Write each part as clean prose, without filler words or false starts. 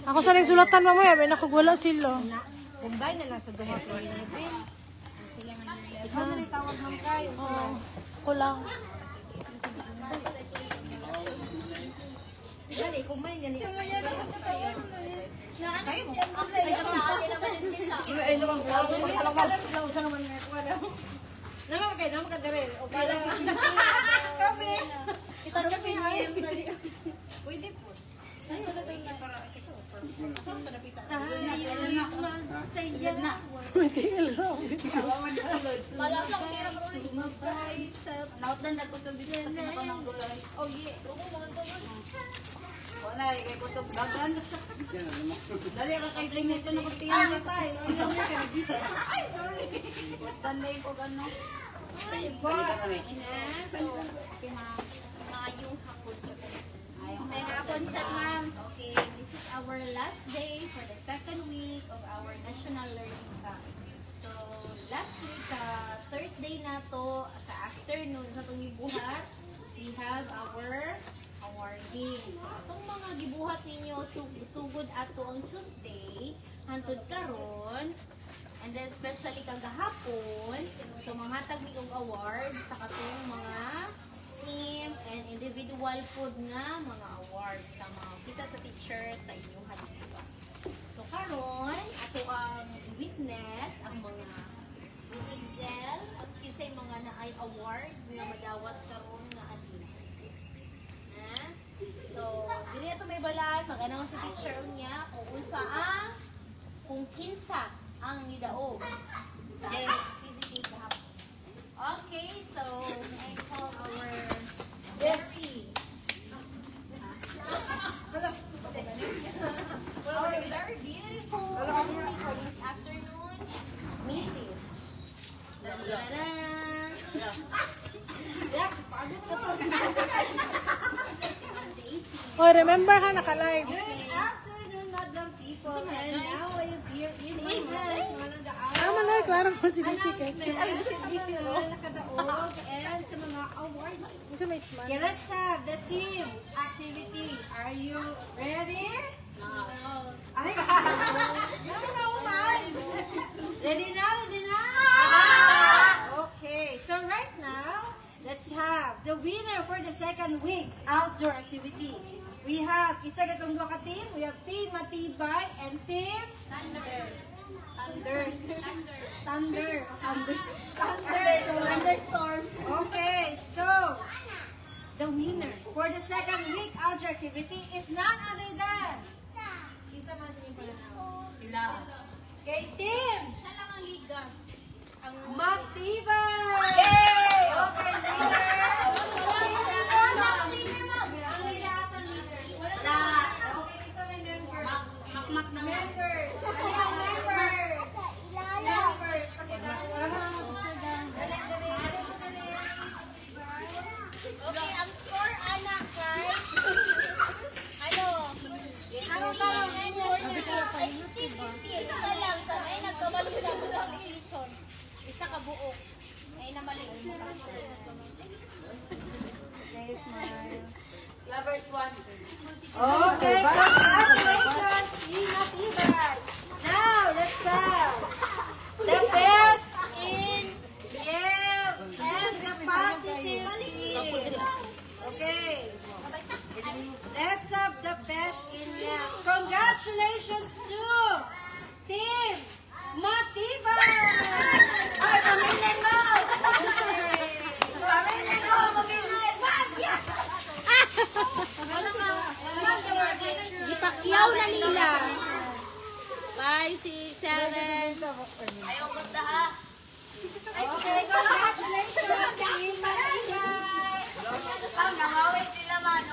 Ako sa nagsulatan mamaya, may nakagwala sila. Kumbay na lang sa duha ko ni Ben. Ikaw na rin tawag ng kayo. Ako lang. Dali, kumbay na rin. Pwede po. Okay, this is our last day for the second week of our national learning camp. So, last week sa Thursday na to, sa afternoon, sa itong gibuhat, we have our awarding. So, itong mga gibuhat ninyo, sugod ato ang Tuesday, hantod karon, and then especially kagahapon, so manghatag ni og awards sa katong mga team and individual food nga mga awards sa mga kita sa teachers sa inyong haliwa. So karon ato ang witness ang mga excel at kisay mga naay awards nga madawat karon nga adlaw. So dili ato may balaan mag-announce sa teacher niya kung unsa ang kung kinsa ang nidaog sa activity kahapon. Okay, so I call our very very beautiful MC for this afternoon, Mrs. Oh, remember ka naka-live. Good afternoon, madam people. And now I am here in my house. Manay, klaro mo si Jessica. And sa mga awards. Isa may smile. Okay, let's have the team activity. Are you ready? No. Ready now? Ready now? Okay, so right now, let's have the winner for the second week outdoor activity. We have isa gatong duha ka team. We have Team Matibay and Team Thunderstorm. Okay, so the winner for the second week outdoor activity is none other than isa man sa inyong pananaw. Sila. Okay, team. Isa lang ang ligas. Matibay! Yay! Okay, leader. Okay, ang score anak kay isa lang sa ay nagkabalo sa application. Isa ka buo. Ay na mali. Lovers one. Okay, congratulations, Team Matibay. Now, let's have the best in yes and the positive team. Okay. Let's have the best in yes. Congratulations to Team Matibay! Ay, pamilin mo! Pamilin mo! Ipakyaw na nila. 5, 6, 7. Ayaw ko ta ha. Okay, congratulations, Team Matibay! Ang nangawi sila man.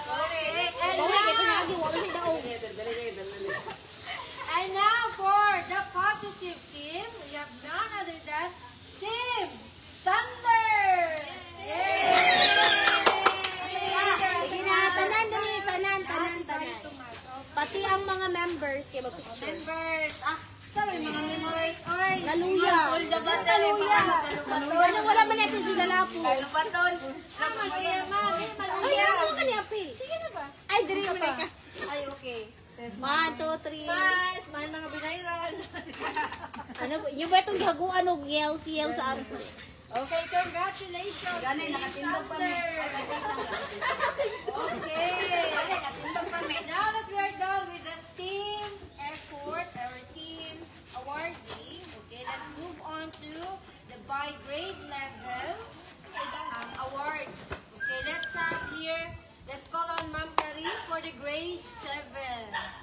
And now for the positive team, we have none other than Team Thunder! Pati ang mga members kaya mag-picture. Members! Sa may mga members, oy! Laluya! Laluya! Wala man natin sila lapo. Lalubaton! Maluya! Ay, ano ka niya, Pil? Sige na ba? 1, 2, 3. Guys, may mga binayran. Ano, yung ba itong haguan o yell sa amin? Okay, congratulations. Ganay, nakatindog pa ni. Okay. Now that we are done with the team effort, our team awarding, okay, let's move on to the by grade level awards. Okay, let's have here, let's call on Ma'am Karin for the grade 7.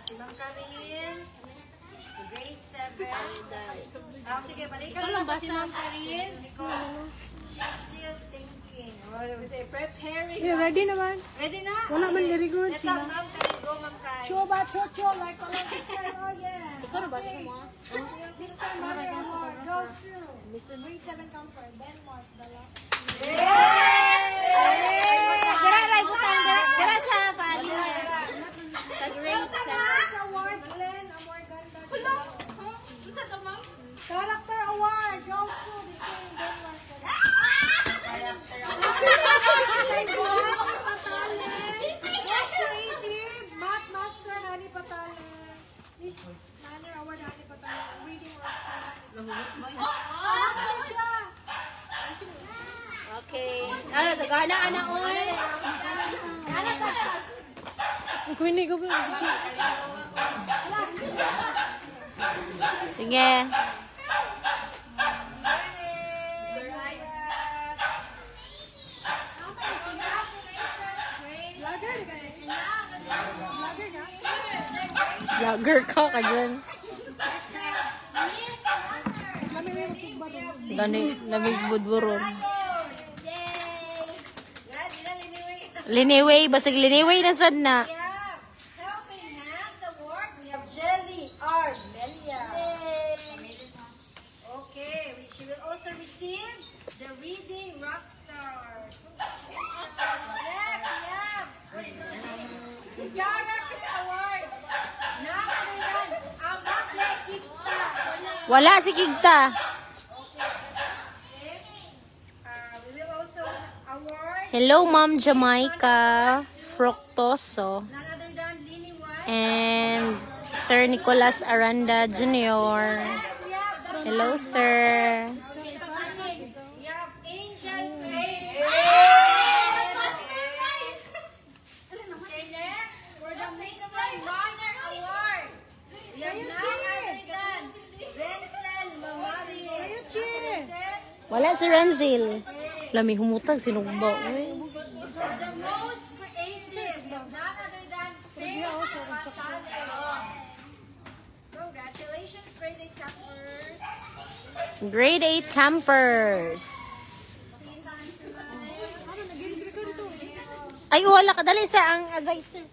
Si Ma'am Karin, the grade 7. Sige, balikan lang ba si Ma'am Karin because she's still thinking. Or we say preparing. Yeah, ready naman. Ready na? Wala man very good Let's have sila. Ma'am Karin. Go, Ma'am Karin. Choba, chocho, like Olympic. Oh yeah. Ikaw na ba sa mo? Mr. Mario Award goes to Mr. Grade 7 Camper, Denmark, Dala. Gara siya, paalin niya. Sa grade 7. Award, Glenn Amorganda. Character Award goes to the same Denmark. Most Creative, Math Master, Hani Patale. Miss Manner Award, Hani Patale. Reading Rockstar. Ano siya? Okay. Ano, tagana, ana, oy. Ano sa? Kuwini ko ba? Sige. Vlogger ka ka dyan. Gani, lamig budburon. Liniway, basig liniway na sad na. Helping Hands Award, we have Jelly R. Melia. Okay, she will also receive the Reading Rockstar. Next, we have Character Award. Nakaliran, Amable Kikta. Wala si Kigta. We will also award Hello, Ma'am Jamaica Fructoso none other than Lini White. and Sir Nicolas Aranda Jr. Next, we have the Hello, sir. We have Angel Faith. Okay, next, for the Mr. Runner Award, we have none other than Vincent Mamari. Vincent, Wala si Ranzil. Lami humutag, sinugba. for the most creative, we have none other than Faith Patale. Congratulations, grade 8 campers. Grade 8 campers. Ay, wala ka. Dali sa ang advisor.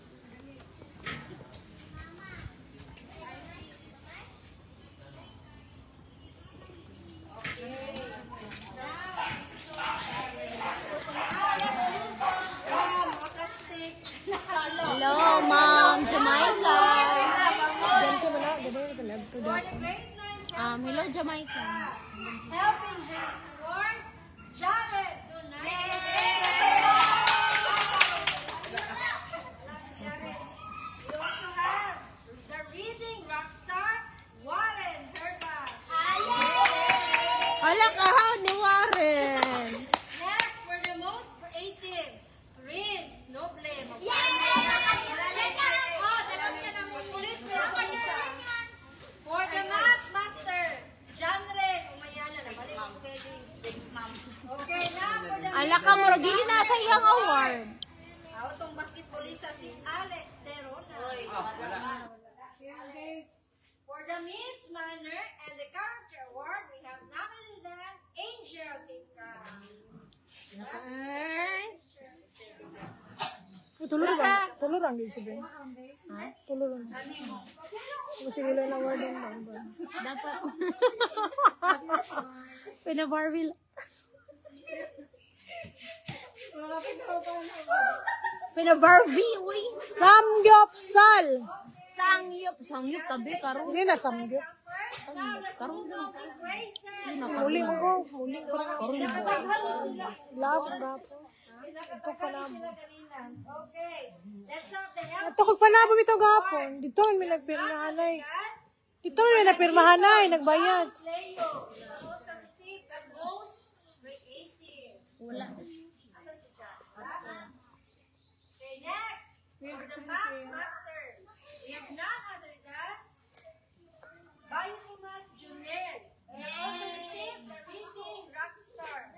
Hello, Ma'am Jamaica. Hello, Jamaica. Helping Hands Award, Jared Dunay. We also have the Reading Rockstar, Warren Hergas. Wala ka ha, ni Warren. Next, for the most creative, Prince Noble. For the Math Master, Janre Umayala. Nabalik ang spelling. Okay, now for the Ala ka mo, dili na sa iyang award. Itong basketballista si Alex Terona. For the Miss Manner and the Character Award, we have none other than Angel Ika. Tulur ang din si Ben. Tulur ang. Kasi wala na award ang bang. Dapat. Pina-Barbie. Pina-Barbie, uy. Samgyupsal. Sangyup tabi, karo. Hindi na samgyup. Karo. Huli mo ko. Huli ko. Love, gapo. Ito pa lang. Okay, let's have the help. Ito kag panabom ito gapon. Dito may nagpirmahan ay. Dito may nagpirmahan ay nagbayad. Leo. Also received the most creative. Wala. Asan si Jack? Okay, next. For the math master, we have none other than Bayonimas Junel. We have also received the reading rockstar.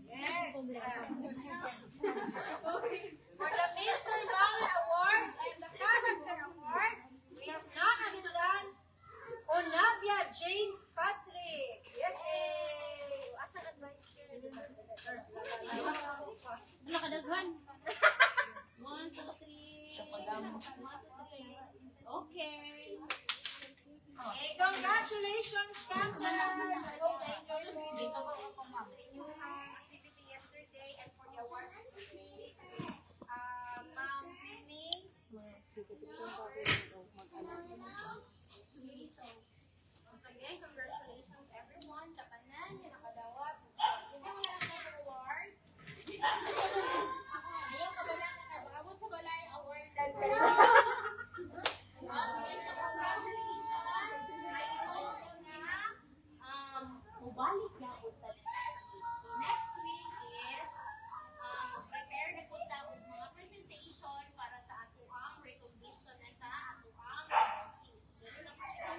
Next. For the Mr. Mami Award and the Character Award, we have none other than Onavia James Patrick. Yay! Asa advisor? Nakadaghan. 1, 2, 3. Okay. Okay, congratulations, campers! I hope you enjoyed it sa inyong activity yesterday and for the awards today. Ma'am Winnie. Once again, congratulations everyone sa kanan yung nakadawat. Yung mga award. Ngayon kabala na nababot sa balay award dan kayo. Mubalik na utat. So next week is prepare na punta og mga presentation para sa atuang recognition na sa atuang bosses. Dito na pa sila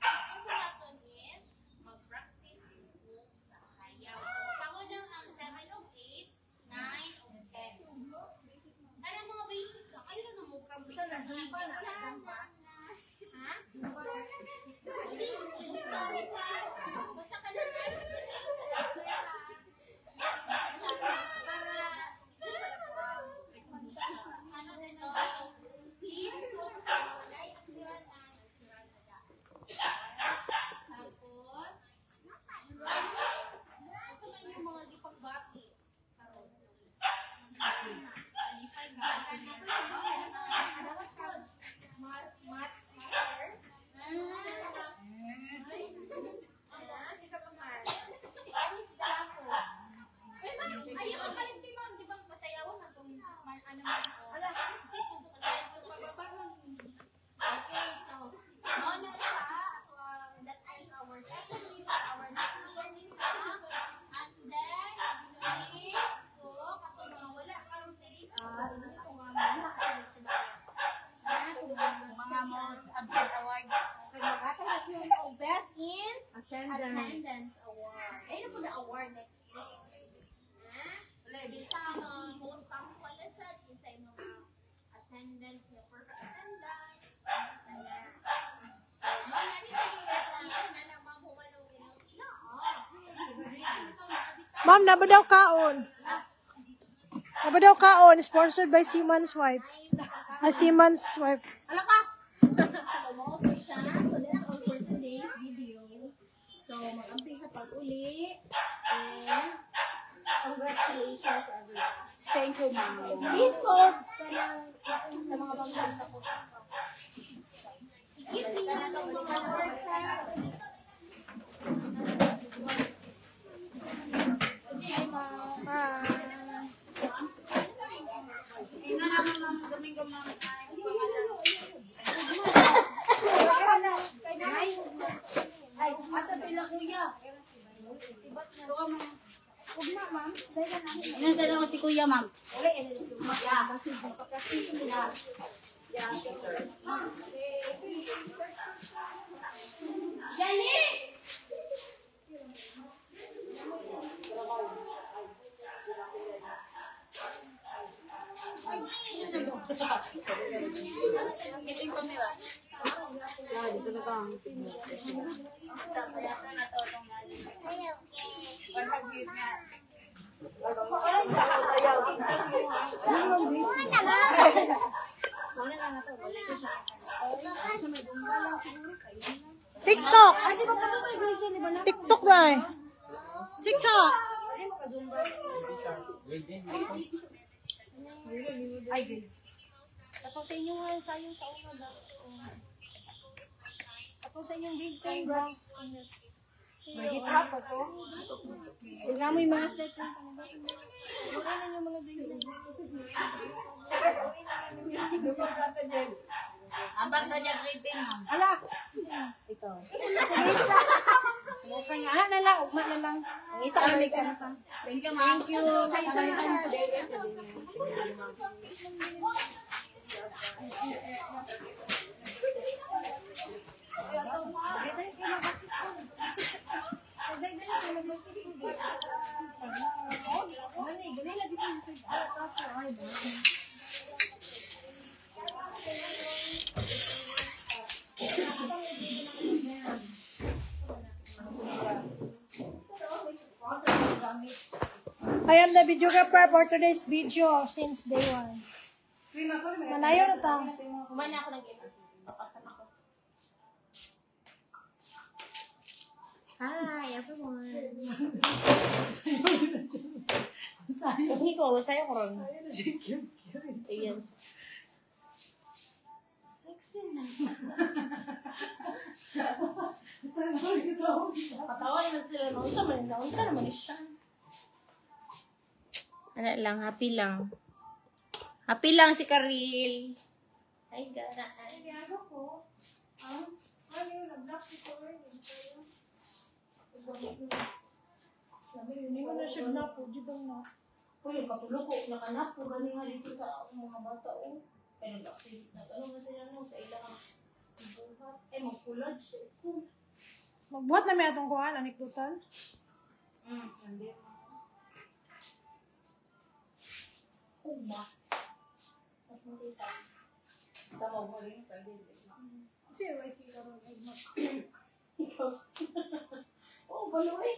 ang naton is mag-practice mo sa sayaw. So kasama lang ang 7 of 8, 9 of 10. Ano mga basic lang? Kayo na namukha mo sa Zumba na. Zumba. ha? Hindi, basta ka na please go like Asiran and Asiran Ada. Tapos, gusto man yung mga dipagbati. Lipay ka. Dapat ka, master. Isa pa man. Ayaw ang kalit di ba masayawan na itong ano ala, skip ko masayawan. Okay, so, muna siya ato that is our second week of our national learning camp. And then, please cook ato mga wala karong taste. Hindi ko nga mga sila. Mga most absent award. Magkakalas yun ang best in attendance award. Ayun po na award next week. Bisa ang most punctual lesson, bisa yung mga attendance, na perfect attendance. Mga nito yung recognition na naman humanong sila. Ma'am, naba daw kaon. Naba daw kaon, sponsored by Seaman's Wife. Seaman's Wife. Ala ka! So, mauto siya. So, that's all for today's video. So, mag-amping sa pag-uli. And, congratulations everyone. Thank you, ma'am. Please hold ka ng sa mga bangkang sa puso. I-give sila na itong mga words sa... Okay, ma'am. Domingo, ma'am. Ay, ata pila kuya. Sibat na. Huwag na, ma'am. Inantala ko si kuya, ma'am. Jali! TikTok! TikTok na eh. TikTok! Ay, guys. Tapos sa inyo nga sayong sa una ba? Tapos sa inyong grade 10, congrats. Mag-hip hop ako. Sige mo yung mga step. Wala na yung mga grade 10. Ambar na dyan creepy, ma'am. Ala. Ito. Sige, isa. Subukan nga. Na lang, ugma na lang. Ngita kami ka na pa. Thank you, ma'am. Thank you. Sa isa na siya. I am the videographer for today's video since day 1. Manayo na ta. Kumana ako ng ito. Papasan ako. Hi, everyone. Hindi ko, masaya ko rin. Ayan. Sexy na. Patawa naman sila. Naunsa naman siya. Ano lang, happy lang. Happy lang si Karil. Ay, gana. Hindi mo na siya na po. Dito na. Uy, katulog ko. Nakanap ko. Galing nga dito sa mga bata. Pero nag-ano na sila nung sa ilang buhat. Magpulad siya. Magbuhat na may atong kuhan, anekdotan. Hindi. Uma. Tapos makita. Tawag mo rin. Kasi may sigaro. Ikaw. Oo, baloy.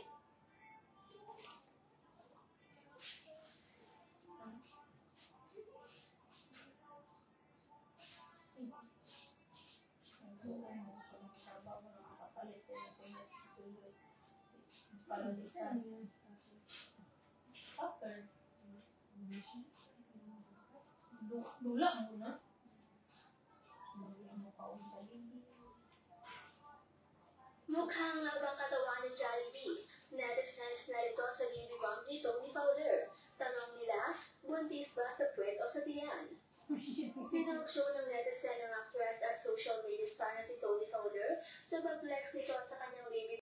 Lula mo na. Mukha nga bang katawan ni Jollibee? Nais-nais na ito sa baby bump ni Tony Fowler. Tanong nila, buntis ba sa puwet o sa tiyan? Pinag-show ng netizen ng actress at social media star na si Tony Fowler sa pag-flex nito sa kanyang baby